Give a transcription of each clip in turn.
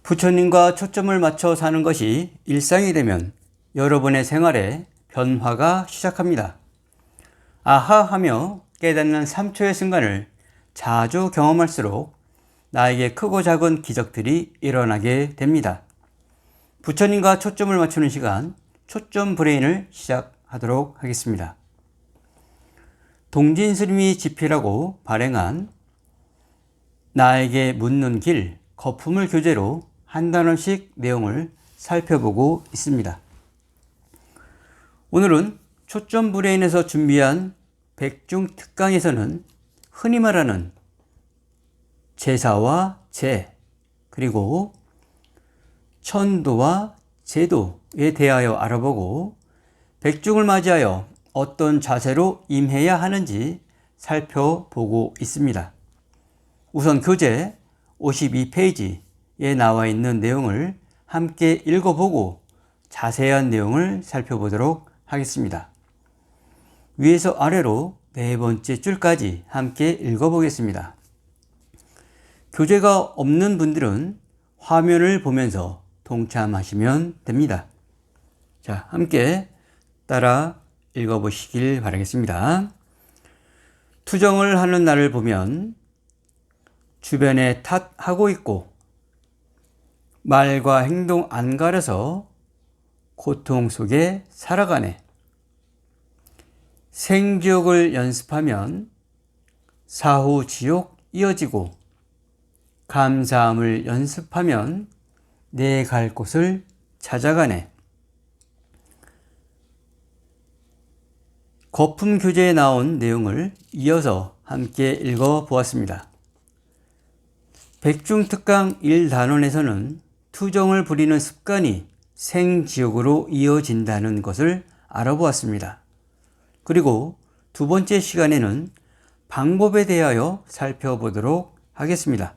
부처님과 초점을 맞춰 사는 것이 일상이 되면 여러분의 생활에 변화가 시작합니다. 아하 하며 깨닫는 3초의 순간을 자주 경험할수록 나에게 크고 작은 기적들이 일어나게 됩니다. 부처님과 초점을 맞추는 시간, 초점 브레인을 시작하도록 하겠습니다. 동진 스님이 집필하고 발행한 나에게 묻는 길, 거품을 교재로 한 단원씩 내용을 살펴보고 있습니다. 오늘은 초점 브레인에서 준비한 백중특강에서는 흔히 말하는 제사와 제, 그리고 천도와 제도에 대하여 알아보고 백중을 맞이하여 어떤 자세로 임해야 하는지 살펴보고 있습니다. 우선 교재 52페이지에 나와 있는 내용을 함께 읽어보고 자세한 내용을 살펴보도록 하겠습니다. 위에서 아래로 네 번째 줄까지 함께 읽어보겠습니다. 교재가 없는 분들은 화면을 보면서 동참하시면 됩니다. 자, 함께 따라 읽어보시길 바라겠습니다. 투정을 하는 나를 보면 주변에 탓하고 있고 말과 행동 안 가려서 고통 속에 살아가네. 생지옥을 연습하면 사후 지옥 이어지고 감사함을 연습하면 내 갈 곳을 찾아가네. 거품 교재에 나온 내용을 이어서 함께 읽어보았습니다. 백중특강 1단원에서는 투정을 부리는 습관이 생지옥으로 이어진다는 것을 알아보았습니다. 그리고 두 번째 시간에는 방법에 대하여 살펴보도록 하겠습니다.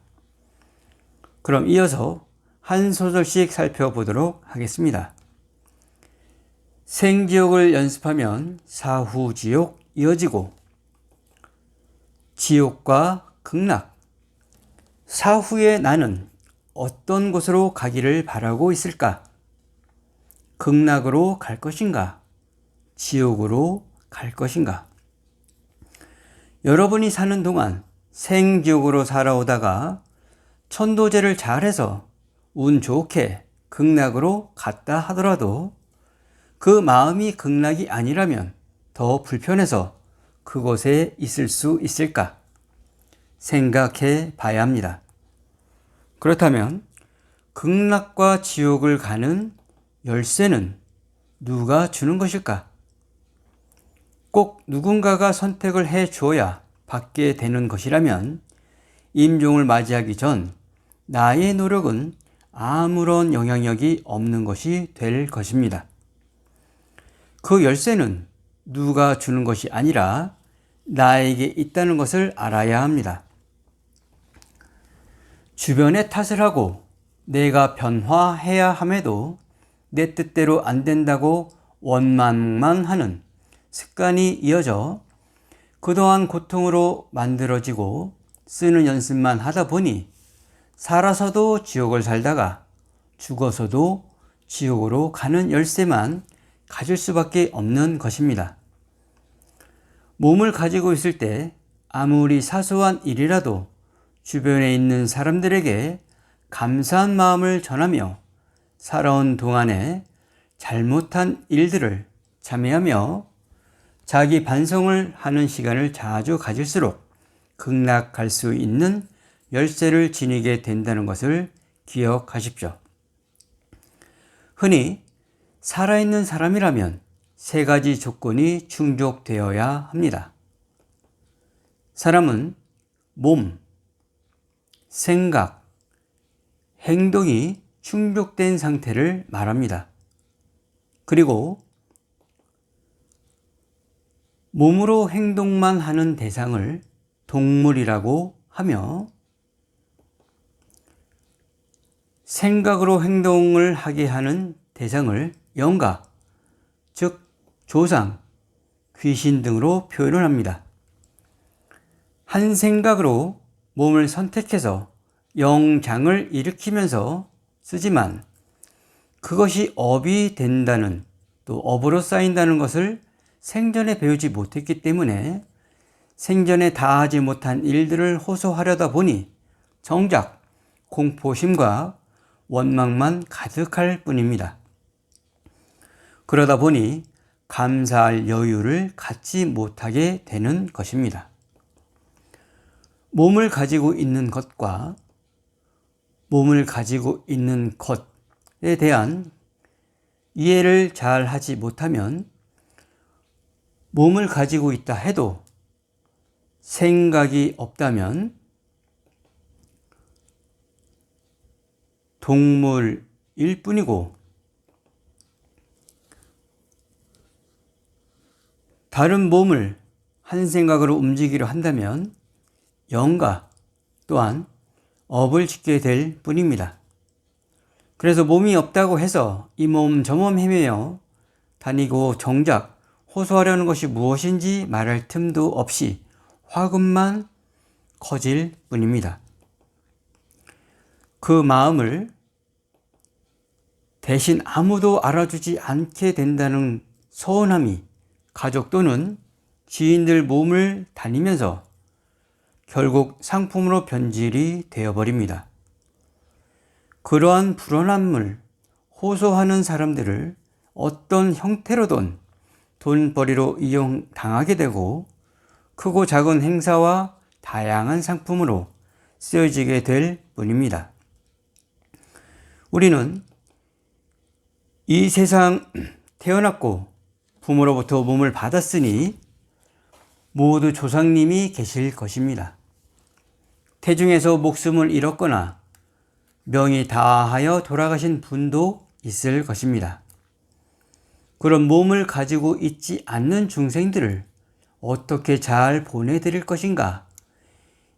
그럼 이어서 한 소절씩 살펴보도록 하겠습니다. 생지옥을 연습하면 사후 지옥 이어지고 지옥과 극락, 사후에 나는 어떤 곳으로 가기를 바라고 있을까? 극락으로 갈 것인가? 지옥으로 갈 것인가? 여러분이 사는 동안 생지옥으로 살아오다가 천도제를 잘해서 운 좋게 극락으로 갔다 하더라도 그 마음이 극락이 아니라면 더 불편해서 그곳에 있을 수 있을까? 생각해 봐야 합니다. 그렇다면 극락과 지옥을 가는 열쇠는 누가 주는 것일까? 꼭 누군가가 선택을 해 주어야 받게 되는 것이라면 임종을 맞이하기 전 나의 노력은 아무런 영향력이 없는 것이 될 것입니다. 그 열쇠는 누가 주는 것이 아니라 나에게 있다는 것을 알아야 합니다. 주변의 탓을 하고 내가 변화해야 함에도 내 뜻대로 안 된다고 원망만 하는 습관이 이어져 그동안 고통으로 만들어지고 쓰는 연습만 하다 보니 살아서도 지옥을 살다가 죽어서도 지옥으로 가는 열쇠만 가질 수밖에 없는 것입니다. 몸을 가지고 있을 때 아무리 사소한 일이라도 주변에 있는 사람들에게 감사한 마음을 전하며 살아온 동안에 잘못한 일들을 참회하며 자기 반성을 하는 시간을 자주 가질수록 극락 갈 수 있는 열쇠를 지니게 된다는 것을 기억하십시오. 흔히 살아있는 사람이라면 세 가지 조건이 충족되어야 합니다. 사람은 몸, 생각, 행동이 충족된 상태를 말합니다. 그리고 몸으로 행동만 하는 대상을 동물이라고 하며 생각으로 행동을 하게 하는 대상을 영가, 즉 조상, 귀신 등으로 표현을 합니다. 한 생각으로 몸을 선택해서 영장을 일으키면서 쓰지만 그것이 업이 된다는, 또 업으로 쌓인다는 것을 생전에 배우지 못했기 때문에 생전에 다 하지 못한 일들을 호소하려다 보니 정작 공포심과 원망만 가득할 뿐입니다. 그러다 보니 감사할 여유를 갖지 못하게 되는 것입니다. 몸을 가지고 있는 것과 몸을 가지고 있는 것에 대한 이해를 잘 하지 못하면 몸을 가지고 있다 해도 생각이 없다면 동물일 뿐이고, 다른 몸을 한 생각으로 움직이려 한다면 영가 또한 업을 짓게 될 뿐입니다. 그래서 몸이 없다고 해서 이 몸 저 몸 헤매어 다니고 정작 호소하려는 것이 무엇인지 말할 틈도 없이 화근만 커질 뿐입니다. 그 마음을 대신 아무도 알아주지 않게 된다는 서운함이 가족 또는 지인들 몸을 다니면서 결국 상품으로 변질이 되어버립니다. 그러한 불안함을 호소하는 사람들을 어떤 형태로든 돈벌이로 이용당하게 되고 크고 작은 행사와 다양한 상품으로 쓰여지게 될 뿐입니다. 우리는 이 세상 태어났고 부모로부터 몸을 받았으니 모두 조상님이 계실 것입니다. 태중에서 목숨을 잃었거나 명이 다하여 돌아가신 분도 있을 것입니다. 그런 몸을 가지고 있지 않는 중생들을 어떻게 잘 보내드릴 것인가?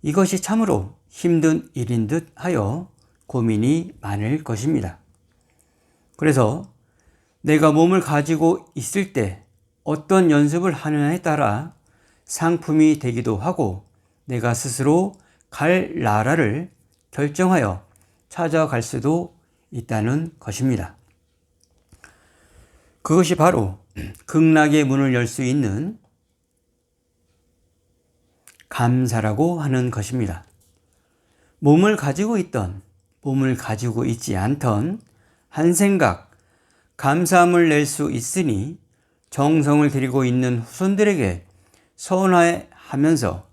이것이 참으로 힘든 일인 듯 하여 고민이 많을 것입니다. 그래서 내가 몸을 가지고 있을 때 어떤 연습을 하느냐에 따라 상품이 되기도 하고 내가 스스로 갈 나라를 결정하여 찾아갈 수도 있다는 것입니다. 그것이 바로 극락의 문을 열 수 있는 감사라고 하는 것입니다. 몸을 가지고 있던, 몸을 가지고 있지 않던 한 생각, 감사함을 낼 수 있으니 정성을 들이고 있는 후손들에게 서운해하면서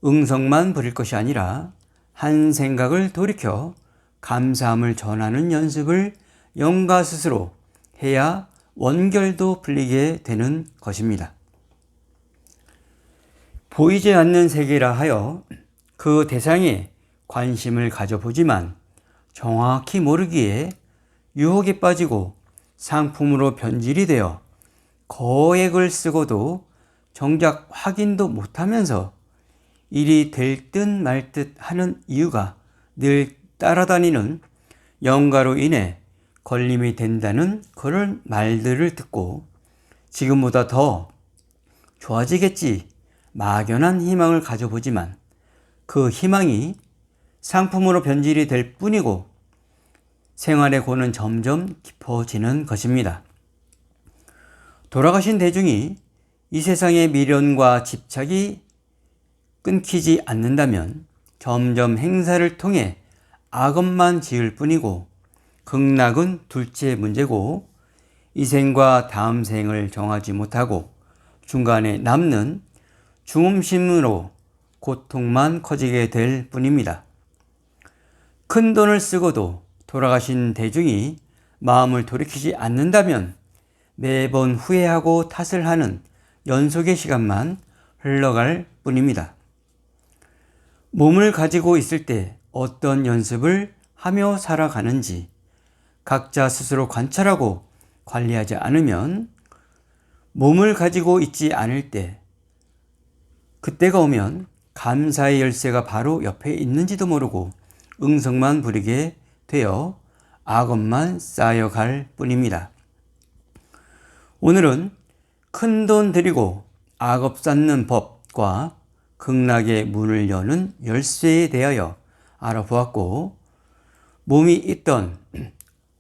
응성만 부릴 것이 아니라 한 생각을 돌이켜 감사함을 전하는 연습을 영가 스스로 해야 원결도 풀리게 되는 것입니다. 보이지 않는 세계라 하여 그 대상에 관심을 가져보지만 정확히 모르기에 유혹에 빠지고 상품으로 변질이 되어 거액을 쓰고도 정작 확인도 못하면서 일이 될 듯 말 듯 하는 이유가 늘 따라다니는 영가로 인해 걸림이 된다는 그런 말들을 듣고 지금보다 더 좋아지겠지 막연한 희망을 가져보지만 그 희망이 상품으로 변질이 될 뿐이고 생활의 고는 점점 깊어지는 것입니다. 돌아가신 대중이 이 세상의 미련과 집착이 끊기지 않는다면 점점 행사를 통해 악업만 지을 뿐이고 극락은 둘째 문제고 이 생과 다음 생을 정하지 못하고 중간에 남는 중음심으로 고통만 커지게 될 뿐입니다. 큰 돈을 쓰고도 돌아가신 대중이 마음을 돌이키지 않는다면 매번 후회하고 탓을 하는 연속의 시간만 흘러갈 뿐입니다. 몸을 가지고 있을 때 어떤 연습을 하며 살아가는지 각자 스스로 관찰하고 관리하지 않으면 몸을 가지고 있지 않을 때 그때가 오면 감사의 열쇠가 바로 옆에 있는지도 모르고 응성만 부리게 되어 악업만 쌓여갈 뿐입니다. 오늘은 큰 돈 들이고 악업 쌓는 법과 극락의 문을 여는 열쇠에 대하여 알아보았고 몸이 있던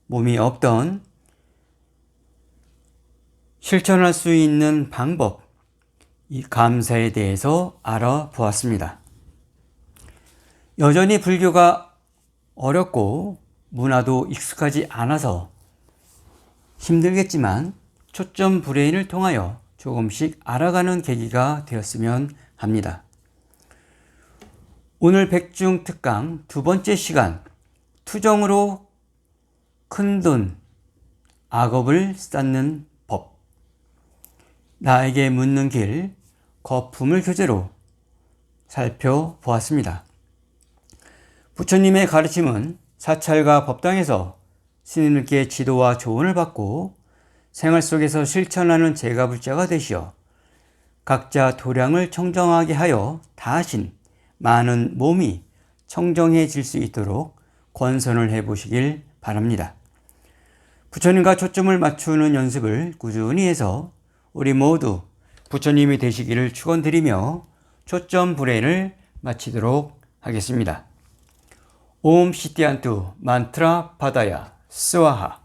몸이 없던 실천할 수 있는 방법, 이 감사에 대해서 알아보았습니다. 여전히 불교가 어렵고 문화도 익숙하지 않아서 힘들겠지만 초점 브레인을 통하여 조금씩 알아가는 계기가 되었으면 합니다. 오늘 백중특강 두 번째 시간, 투정으로 큰돈, 악업을 쌓는 법. 나에게 묻는 길, 거품을 교재로 살펴보았습니다. 부처님의 가르침은 사찰과 법당에서 스님들께 지도와 조언을 받고 생활 속에서 실천하는 제가불자가 되시어 각자 도량을 청정하게 하여 다하신 많은 몸이 청정해질 수 있도록 권선을 해보시길 바랍니다. 부처님과 초점을 맞추는 연습을 꾸준히 해서 우리 모두 부처님이 되시기를 축원드리며 초점 브레인을 마치도록 하겠습니다. 옴 시티안투 만트라 바다야 스와하.